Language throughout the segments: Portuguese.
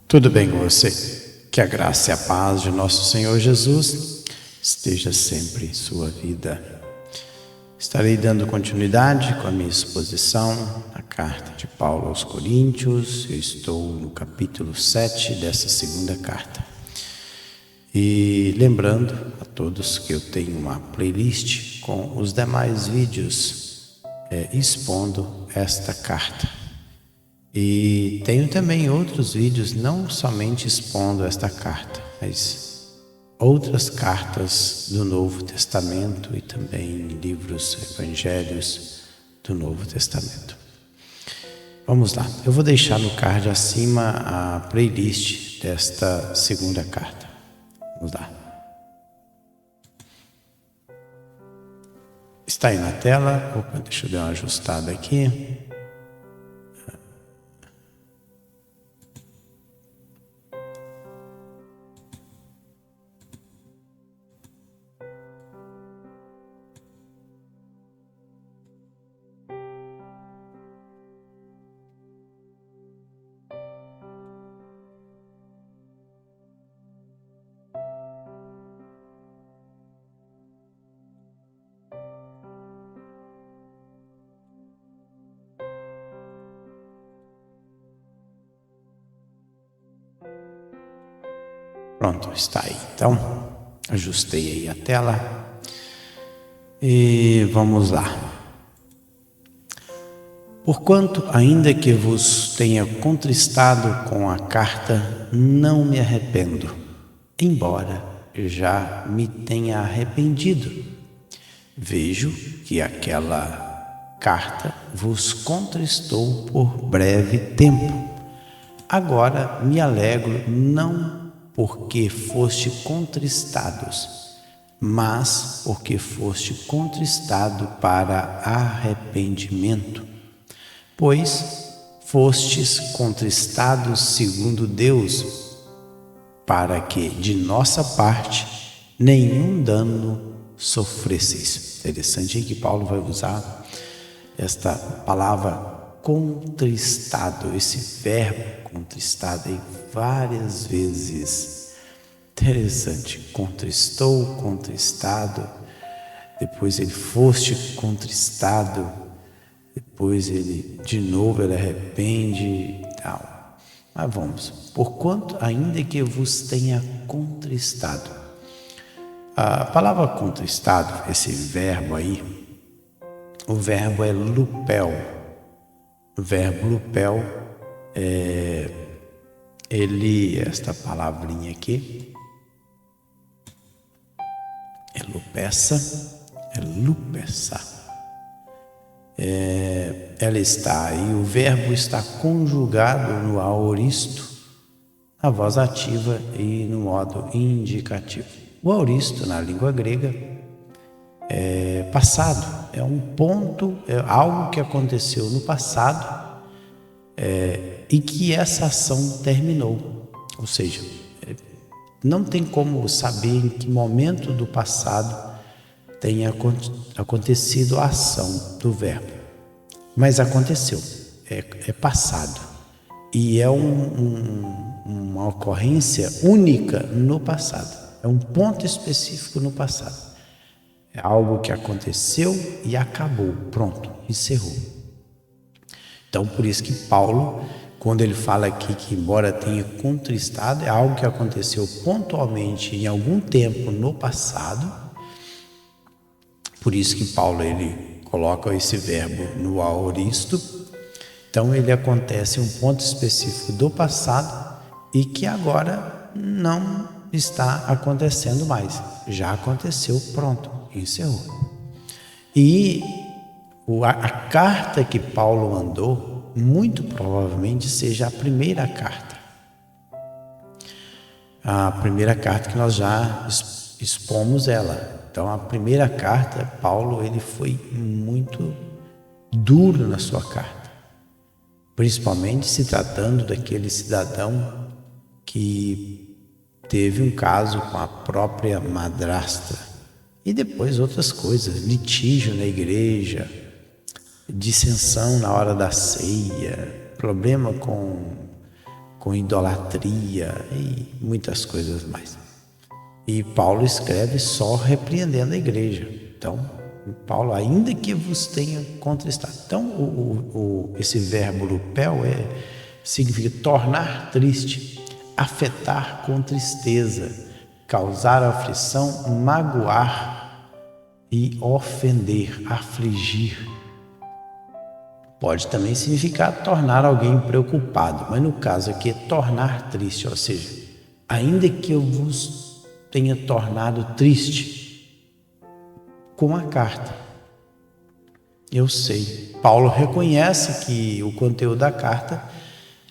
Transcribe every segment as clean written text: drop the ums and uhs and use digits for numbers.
Tudo bem com você? Que a graça e a paz de nosso Senhor Jesus esteja sempre em sua vida. Estarei dando continuidade com a minha exposição na carta de Paulo aos Coríntios. Eu estou no capítulo 7 dessa segunda carta. E lembrando a todos que eu tenho uma playlist com os demais vídeos expondo esta carta. E tenho também outros vídeos, não somente expondo esta carta, mas outras cartas do Novo Testamento e também livros, evangelhos do Novo Testamento. Vamos lá, eu vou deixar no card acima a playlist desta segunda carta. Vamos lá. Está aí na tela. Opa, deixa eu dar uma ajustada aqui. Pronto, está aí. Então, ajustei aí a tela e vamos lá. Porquanto, ainda que vos tenha contristado com a carta, não me arrependo, embora já me tenha arrependido. Vejo que aquela carta vos contristou por breve tempo. Agora me alegro, não porque foste contristados, mas porque foste contristado para arrependimento. Pois fostes contristados segundo Deus, para que de nossa parte nenhum dano sofresseis. Interessante que Paulo vai usar esta palavra contristado, esse verbo contristado aí várias vezes. Interessante, contristou, contristado, depois ele foste contristado, depois ele de novo ele arrepende e tal. Mas vamos, porquanto ainda que vos tenha contristado. A palavra contristado, esse verbo aí, o verbo é lupel. O verbo lupel esta palavrinha aqui, é lupessa, ela está aí, o verbo está conjugado no aoristo, na voz ativa e no modo indicativo. O aoristo, na língua grega, é passado, é um ponto, é algo que aconteceu no passado, e que essa ação terminou. Ou seja, não tem como saber em que momento do passado tenha acontecido a ação do verbo, mas aconteceu, é passado, e é uma ocorrência única no passado, é um ponto específico no passado, é algo que aconteceu e acabou, pronto, encerrou. Então, por isso que Paulo, quando ele fala aqui que embora tenha contristado, é algo que aconteceu pontualmente em algum tempo no passado. Por isso que Paulo ele coloca esse verbo no aoristo. Então, ele acontece em um ponto específico do passado e que agora não está acontecendo mais. Já aconteceu, pronto, encerrou. E a carta que Paulo mandou, muito provavelmente seja a primeira carta. A primeira carta que nós já expomos ela. Então, a primeira carta, Paulo, ele foi muito duro na sua carta. Principalmente se tratando daquele cidadão que teve um caso com a própria madrasta. E depois outras coisas, litígio na igreja, dissensão na hora da ceia, problema com com idolatria e muitas coisas mais. E Paulo escreve só repreendendo a igreja. Então, Paulo, ainda que vos tenha contristado. Então, esse verbo lupel significa tornar triste, afetar com tristeza, causar aflição, magoar e ofender, afligir. Pode também significar tornar alguém preocupado, mas no caso aqui é tornar triste, ou seja, ainda que eu vos tenha tornado triste com a carta. Eu sei, Paulo reconhece que o conteúdo da carta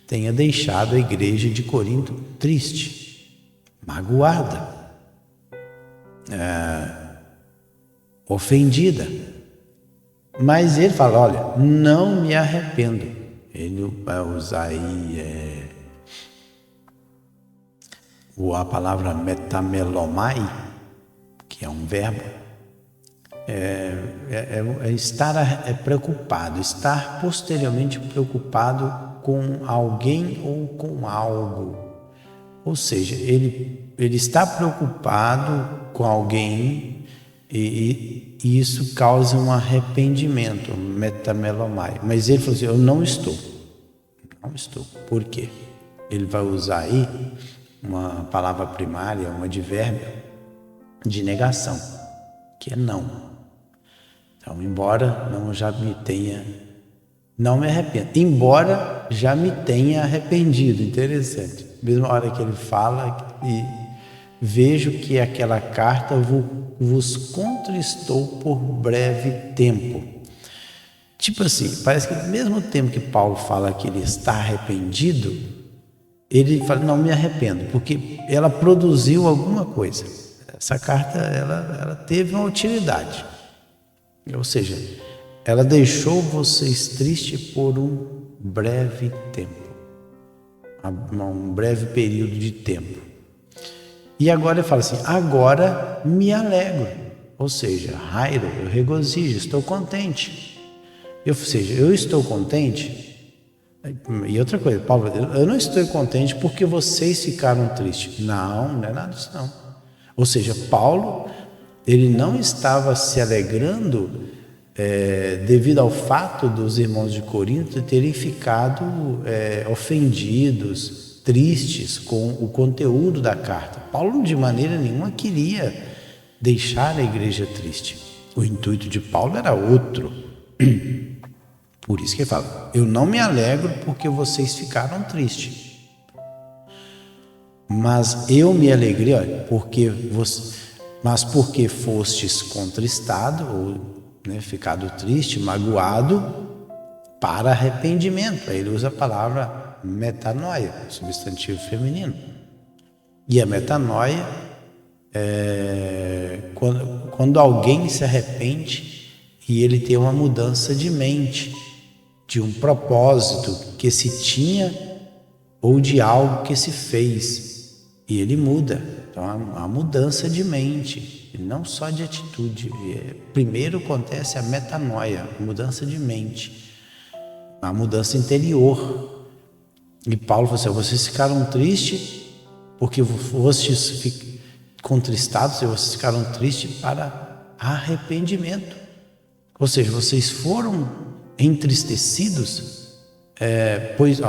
tenha deixado a igreja de Corinto triste, magoada, ofendida. Mas ele fala, olha, não me arrependo. Ele vai usar aí a palavra metamelomai, que é um verbo, estar preocupado, estar posteriormente preocupado com alguém ou com algo. Ou seja, ele está preocupado com alguém e isso causa um arrependimento, metamelomai. Mas ele falou assim, eu não estou. Por quê? Ele vai usar aí uma palavra primária, um advérbio de negação, que é não. Então, embora não me arrependo, embora já me tenha arrependido. Interessante. Mesma hora que ele fala e vejo que aquela carta vos contristou por breve tempo. Tipo assim, parece que ao mesmo tempo que Paulo fala que ele está arrependido, ele fala, não me arrependo, porque ela produziu alguma coisa. Essa carta, ela teve uma utilidade. Ou seja, ela deixou vocês tristes por um breve tempo. Um breve período de tempo. E agora ele fala assim, agora me alegro. Ou seja, rairo, eu regozijo, estou contente. Ou seja, eu estou contente. E outra coisa, Paulo, eu não estou contente porque vocês ficaram tristes. Não é nada disso não. Ou seja, Paulo, ele não estava se alegrando devido ao fato dos irmãos de Corinto terem ficado ofendidos, tristes com o conteúdo da carta. Paulo de maneira nenhuma queria deixar a igreja triste. O intuito de Paulo era outro. Por isso que ele fala, eu não me alegro porque vocês ficaram tristes. Mas eu me alegrei, olha, porque fostes contristado, ou ficado triste, magoado, para arrependimento. Aí ele usa a palavra metanoia, substantivo feminino. E a metanoia é quando alguém se arrepende e ele tem uma mudança de mente, de um propósito que se tinha ou de algo que se fez, e ele muda. Então, a mudança de mente, e não só de atitude. Primeiro acontece a metanoia, mudança de mente, a mudança interior. E Paulo falou assim, vocês ficaram tristes porque fostes contristados, e vocês ficaram tristes para arrependimento. Ou seja, vocês foram entristecidos, pois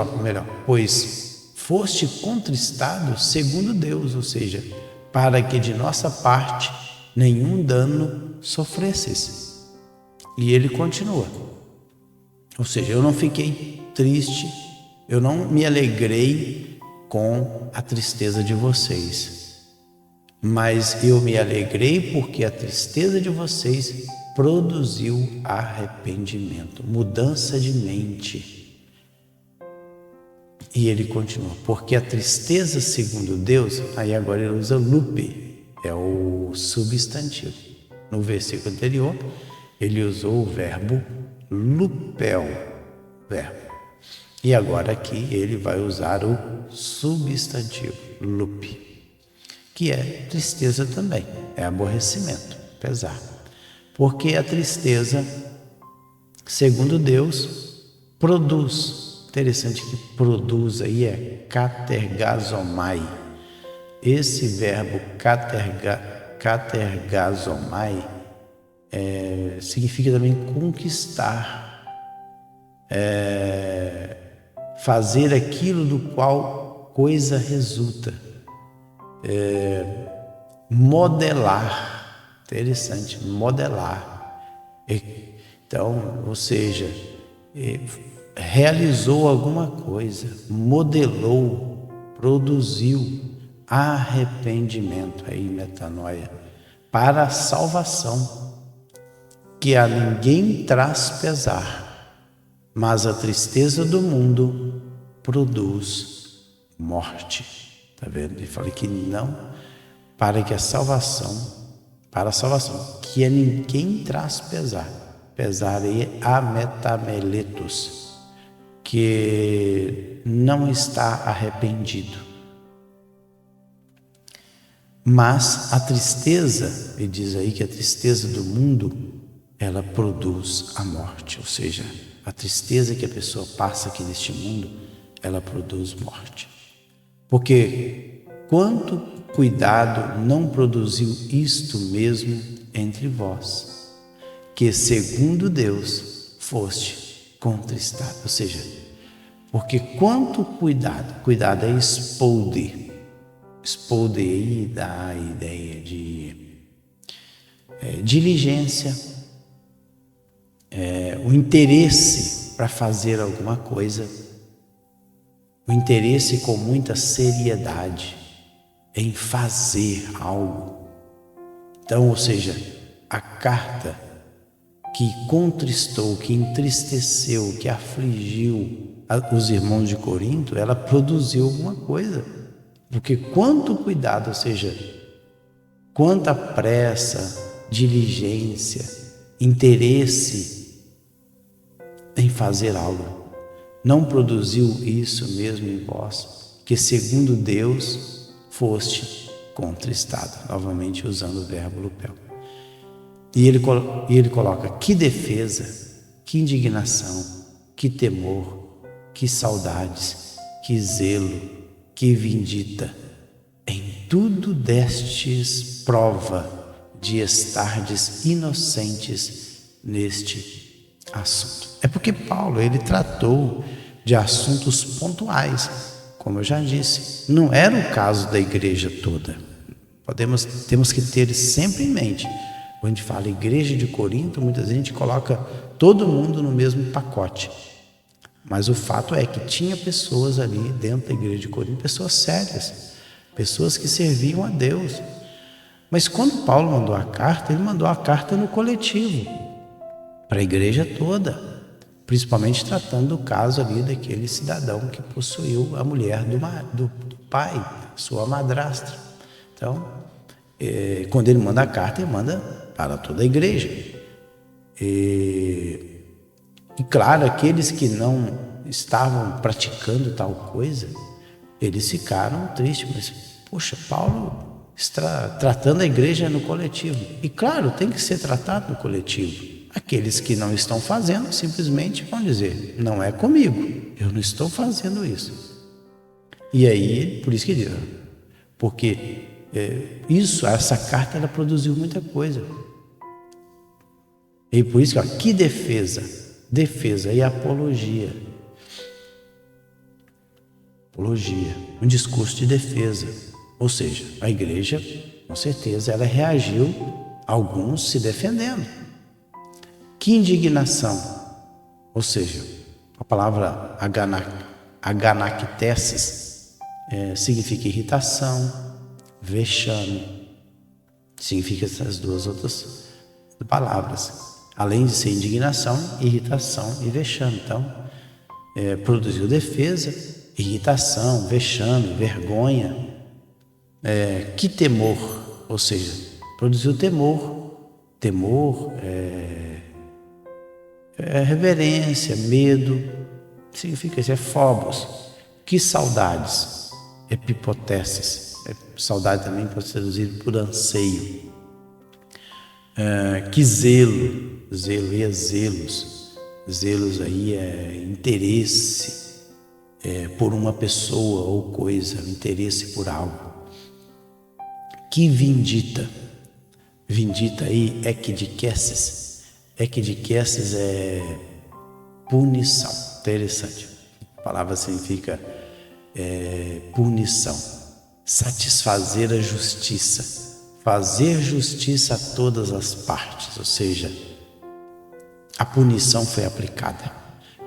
foste contristado segundo Deus, ou seja, para que de nossa parte nenhum dano sofresses. E ele continua. Ou seja, eu não fiquei triste, eu não me alegrei com a tristeza de vocês, mas eu me alegrei porque a tristeza de vocês produziu arrependimento, mudança de mente. E ele continua, porque a tristeza segundo Deus, aí agora ele usa lupe, é o substantivo. No versículo anterior, ele usou o verbo lupel, verbo. E agora aqui ele vai usar o substantivo, lupe, que é tristeza também, é aborrecimento, pesar. Porque a tristeza, segundo Deus, produz Interessante que produz aí é katergazomai. Esse verbo katergazomai significa também conquistar, fazer aquilo do qual coisa resulta, modelar. Interessante, modelar. Então, ou seja, realizou alguma coisa, modelou, produziu arrependimento, aí metanoia, para a salvação, que a ninguém traz pesar, mas a tristeza do mundo produz morte. Tá vendo? Ele fala que não, para a salvação, que a ninguém traz pesar. Pesar aí ametameletos, que não está arrependido. Mas a tristeza, ele diz aí que a tristeza do mundo, ela produz a morte, ou seja, a tristeza que a pessoa passa aqui neste mundo, ela produz morte. Porque quanto cuidado não produziu isto mesmo entre vós, que segundo Deus foste contristado. Ou seja, porque quanto cuidado é espolde aí dá a ideia de diligência, o interesse para fazer alguma coisa, o interesse com muita seriedade em fazer algo. Então, ou seja, a carta que contristou, que entristeceu, que afligiu os irmãos de Corinto, ela produziu alguma coisa. Porque quanto cuidado, ou seja, quanta pressa, diligência, interesse em fazer algo, não produziu isso mesmo em vós, que segundo Deus foste contristado. Novamente usando o verbo lupel. E ele coloca: que defesa, que indignação, que temor, que saudades, que zelo, que vindita, em tudo destes prova de estardes inocentes neste assunto. É porque Paulo, ele tratou de assuntos pontuais, como eu já disse, não era o caso da igreja toda. Temos que ter sempre em mente, quando a gente fala igreja de Corinto, muita gente coloca todo mundo no mesmo pacote. Mas o fato é que tinha pessoas ali dentro da igreja de Corinto, pessoas sérias, pessoas que serviam a Deus. Mas quando Paulo mandou a carta, ele mandou a carta no coletivo, para a igreja toda, principalmente tratando do caso ali daquele cidadão que possuiu a mulher do pai, sua madrasta. Então, quando ele manda a carta, ele manda para toda a igreja. E claro, aqueles que não estavam praticando tal coisa, eles ficaram tristes, mas, poxa, Paulo está tratando a igreja no coletivo. E claro, tem que ser tratado no coletivo. Aqueles que não estão fazendo, simplesmente vão dizer: não é comigo, eu não estou fazendo isso. E aí, por isso que diz, porque essa carta, ela produziu muita coisa. E por isso que defesa e apologia, um discurso de defesa, ou seja, a igreja, com certeza, ela reagiu, alguns se defendendo. Que indignação, ou seja, a palavra aganactesis significa irritação, vexame, significa essas duas outras palavras. Além de ser indignação, irritação e vexame. Então, produziu defesa, irritação, vexame, vergonha. Que temor, ou seja, produziu temor, reverência, medo, significa isso, phobos. Que saudades, epipoteses, saudade também pode ser traduzido por anseio. Que zelo e zelos aí é interesse, por uma pessoa ou coisa, o interesse por algo. Que vindita. Vindita aí, ekdikesis. Ekdikesis é punição. Interessante. A palavra significa punição. Satisfazer a justiça. Fazer justiça a todas as partes. Ou seja, a punição foi aplicada.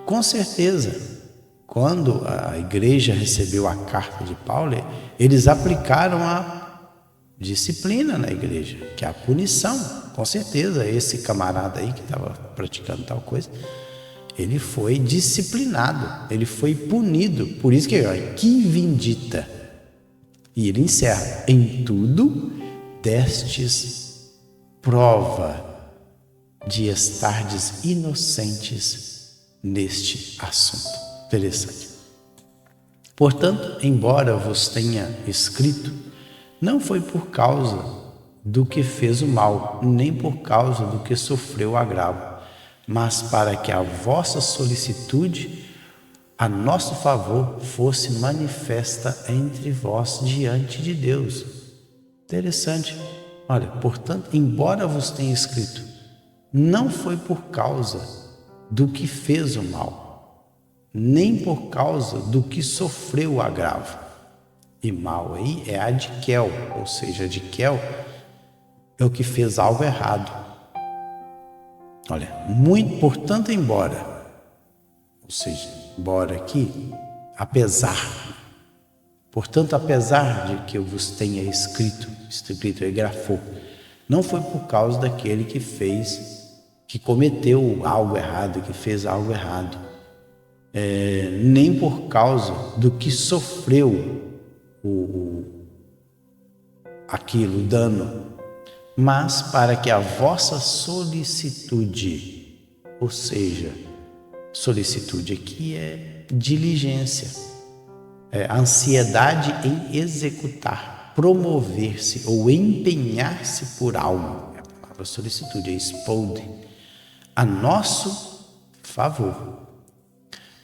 Com certeza, quando a igreja recebeu a carta de Paulo, eles aplicaram a disciplina na igreja, que é a punição. Com certeza, esse camarada aí que estava praticando tal coisa, ele foi disciplinado, ele foi punido. Por isso que vindita. E ele encerra: em tudo destes prova de estardes inocentes neste assunto. Interessante. Portanto, embora vos tenha escrito, não foi por causa do que fez o mal, nem por causa do que sofreu o agravo, mas para que a vossa solicitude a nosso favor fosse manifesta entre vós diante de Deus. Interessante. Olha, portanto, embora vos tenha escrito, não foi por causa do que fez o mal, nem por causa do que sofreu o agravo. E mal aí é adquel, ou seja, adquel é o que fez algo errado. Olha, portanto, embora, ou seja, embora aqui, portanto, apesar de que eu vos tenha escrito e grafou, não foi por causa daquele que cometeu algo errado, que fez algo errado, nem por causa do que sofreu o dano, mas para que a vossa solicitude, ou seja, solicitude aqui é diligência, ansiedade em executar, promover-se ou empenhar-se por algo. A palavra solicitude é expode, a nosso favor,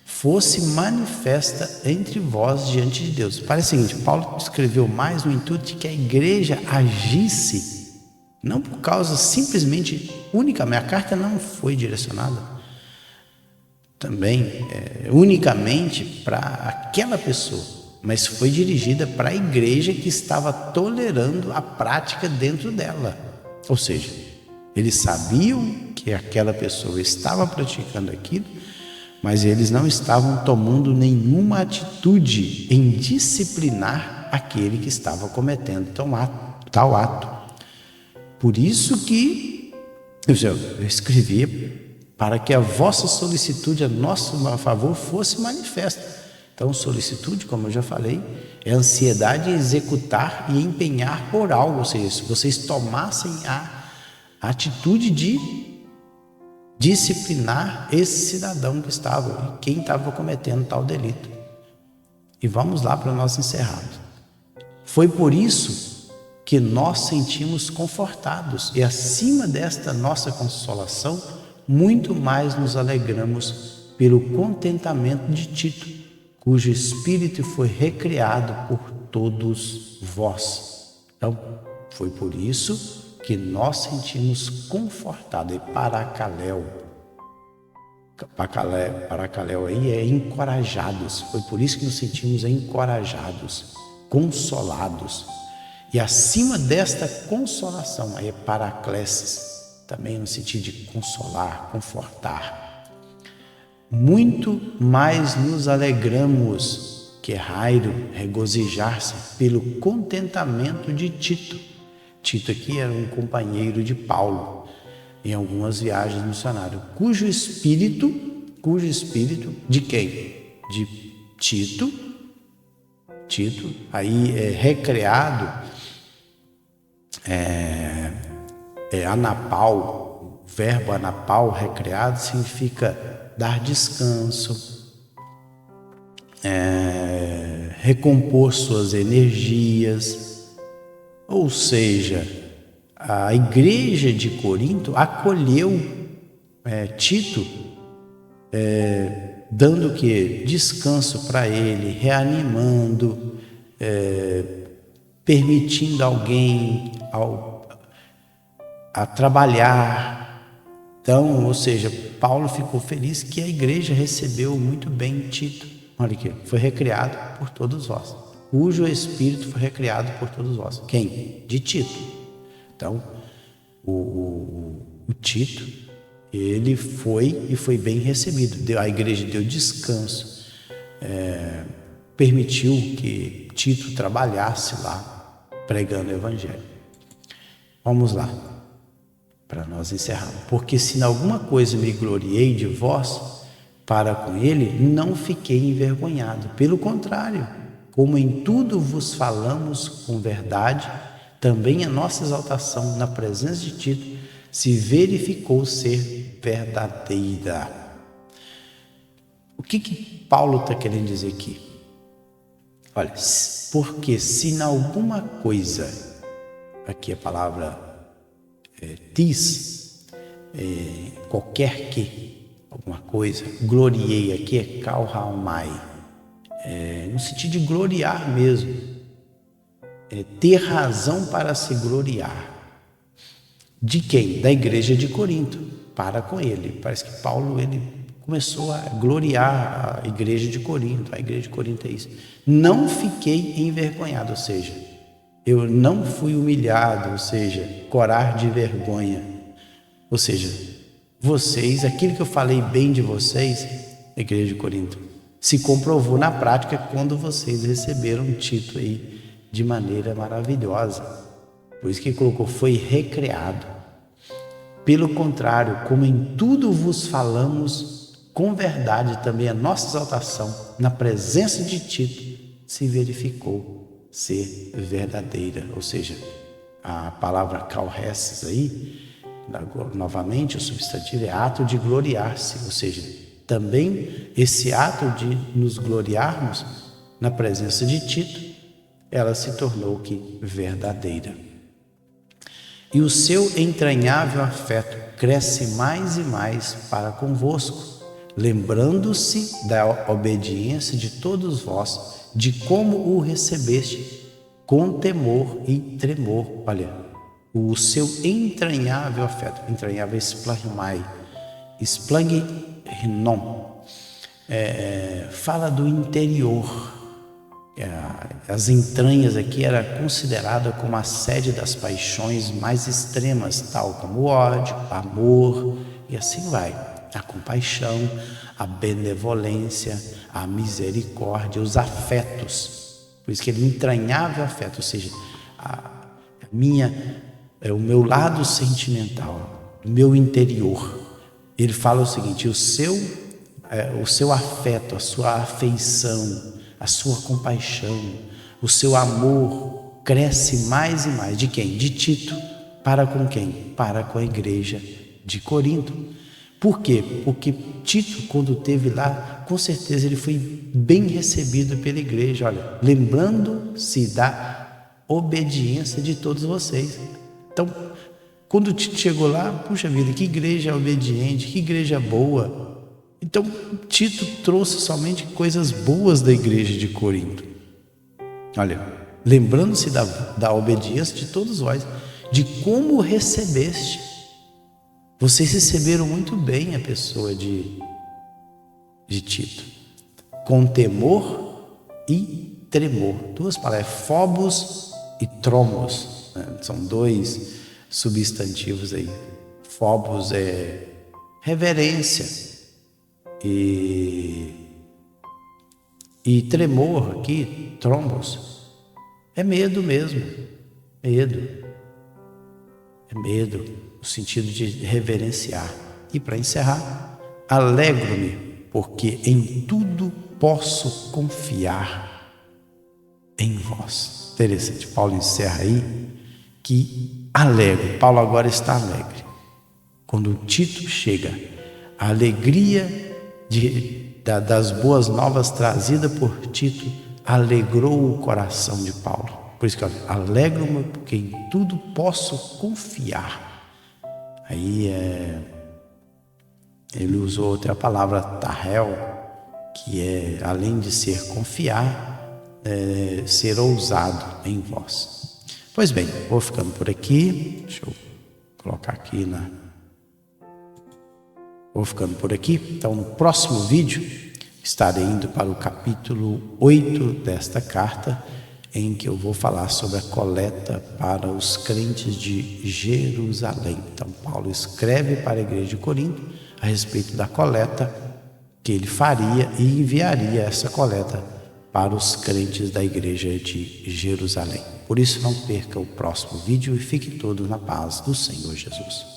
fosse manifesta entre vós diante de Deus. Parece o seguinte: Paulo escreveu mais no intuito de que a igreja agisse, não por causa simplesmente, unicamente, a carta não foi direcionada também unicamente para aquela pessoa, mas foi dirigida para a igreja que estava tolerando a prática dentro dela. Ou seja, eles sabiam que aquela pessoa estava praticando aquilo, mas eles não estavam tomando nenhuma atitude em disciplinar aquele que estava cometendo tal ato. Por isso que eu escrevi para que a vossa solicitude a nosso favor fosse manifesta. Então, solicitude, como eu já falei, é ansiedade em executar e empenhar por algo, ou seja, se vocês tomassem a atitude de disciplinar esse cidadão que estava, quem estava cometendo tal delito. E vamos lá para nós encerrarmos. Foi por isso que nós sentimos confortados, e acima desta nossa consolação, muito mais nos alegramos pelo contentamento de Tito, cujo espírito foi recriado por todos vós. Então, foi por isso que nós sentimos confortados. E paracaléu aí é encorajados. Foi por isso que nos sentimos encorajados, consolados. E acima desta consolação, aí é paraclesis, também no sentido de consolar, confortar. Muito mais nos alegramos, que é rairo regozijar-se pelo contentamento de Tito. Tito aqui era um companheiro de Paulo em algumas viagens missionárias, cujo espírito de quem? De Tito. Tito, aí é recreado, anapau, o verbo anapau, recreado, significa dar descanso, recompor suas energias. Ou seja, a igreja de Corinto acolheu Tito dando o quê? Descanso para ele, reanimando, permitindo alguém a trabalhar. Então, ou seja, Paulo ficou feliz que a igreja recebeu muito bem Tito. Olha aqui, foi recriado por todos vós, cujo espírito foi recriado por todos vós. Quem? De Tito. Então, o Tito, ele foi bem recebido. A igreja deu descanso, permitiu que Tito trabalhasse lá, pregando o evangelho. Vamos lá, para nós encerrarmos. Porque se em alguma coisa me gloriei de vós, para com ele, não fiquei envergonhado. Pelo contrário, como em tudo vos falamos com verdade, também a nossa exaltação na presença de Tito se verificou ser verdadeira. O que Paulo está querendo dizer aqui? Olha, porque se em alguma coisa, aqui a palavra qualquer que, alguma coisa, gloriei, aqui é kalhaumai, no sentido de gloriar mesmo, ter razão para se gloriar. De quem? Da igreja de Corinto, para com ele. Parece que Paulo, ele começou a gloriar a igreja de Corinto. A igreja de Corinto é isso. Não fiquei envergonhado, ou seja, eu não fui humilhado, ou seja, corar de vergonha. Ou seja, vocês, aquilo que eu falei bem de vocês, a igreja de Corinto, se comprovou na prática quando vocês receberam Tito aí de maneira maravilhosa. Por isso que ele colocou, foi recriado. Pelo contrário, como em tudo vos falamos com verdade, também a nossa exaltação na presença de Tito se verificou ser verdadeira. Ou seja, a palavra kalheses aí, novamente o substantivo é ato de gloriar-se, ou seja, também esse ato de nos gloriarmos na presença de Tito, ela se tornou que verdadeira. E o seu entranhável afeto cresce mais e mais para convosco, lembrando-se da obediência de todos vós, de como o recebeste, com temor e tremor. Olha, o seu entranhável afeto, entranhável esplagmai, esplagnon, fala do interior. As entranhas aqui era considerada como a sede das paixões mais extremas, tal como o ódio, amor e assim vai. A compaixão, a benevolência, a misericórdia, os afetos. Por isso que ele entranhável afeto, ou seja, o meu lado sentimental, o meu interior. Ele fala o seguinte: o seu afeto, a sua afeição, a sua compaixão, o seu amor cresce mais e mais. De quem? De Tito. Para com quem? Para com a igreja de Corinto. Por quê? Porque Tito, quando esteve lá, com certeza ele foi bem recebido pela igreja. Olha, lembrando-se da obediência de todos vocês. Então, quando Tito chegou lá, puxa vida, que igreja obediente, que igreja boa. Então, Tito trouxe somente coisas boas da igreja de Corinto. Olha, lembrando-se da obediência de todos vós, de como recebeste. Vocês receberam muito bem a pessoa de Tito, com temor e tremor. Duas palavras, phobos e tromos, né? São dois substantivos aí. Phobos é reverência. E tremor aqui, trombos, é medo mesmo, medo, é medo, no sentido de reverenciar. E para encerrar, alegro-me, porque em tudo posso confiar em vós. Interessante, Paulo encerra aí que alegre, Paulo agora está alegre. Quando Tito chega, a alegria das boas novas trazida por Tito alegrou o coração de Paulo. Por isso que eu alegro-me porque em tudo posso confiar. Aí Ele usou outra palavra, tahel, que é, além de ser confiar, ser ousado em vós. Pois bem, vou ficando por aqui. Deixa eu colocar aqui Vou ficando por aqui. Então, no próximo vídeo, estarei indo para o capítulo 8 desta carta, em que eu vou falar sobre a coleta para os crentes de Jerusalém. Então, Paulo escreve para a igreja de Corinto a respeito da coleta que ele faria e enviaria essa coleta para os crentes da igreja de Jerusalém. Por isso, não perca o próximo vídeo e fiquem todos na paz do Senhor Jesus.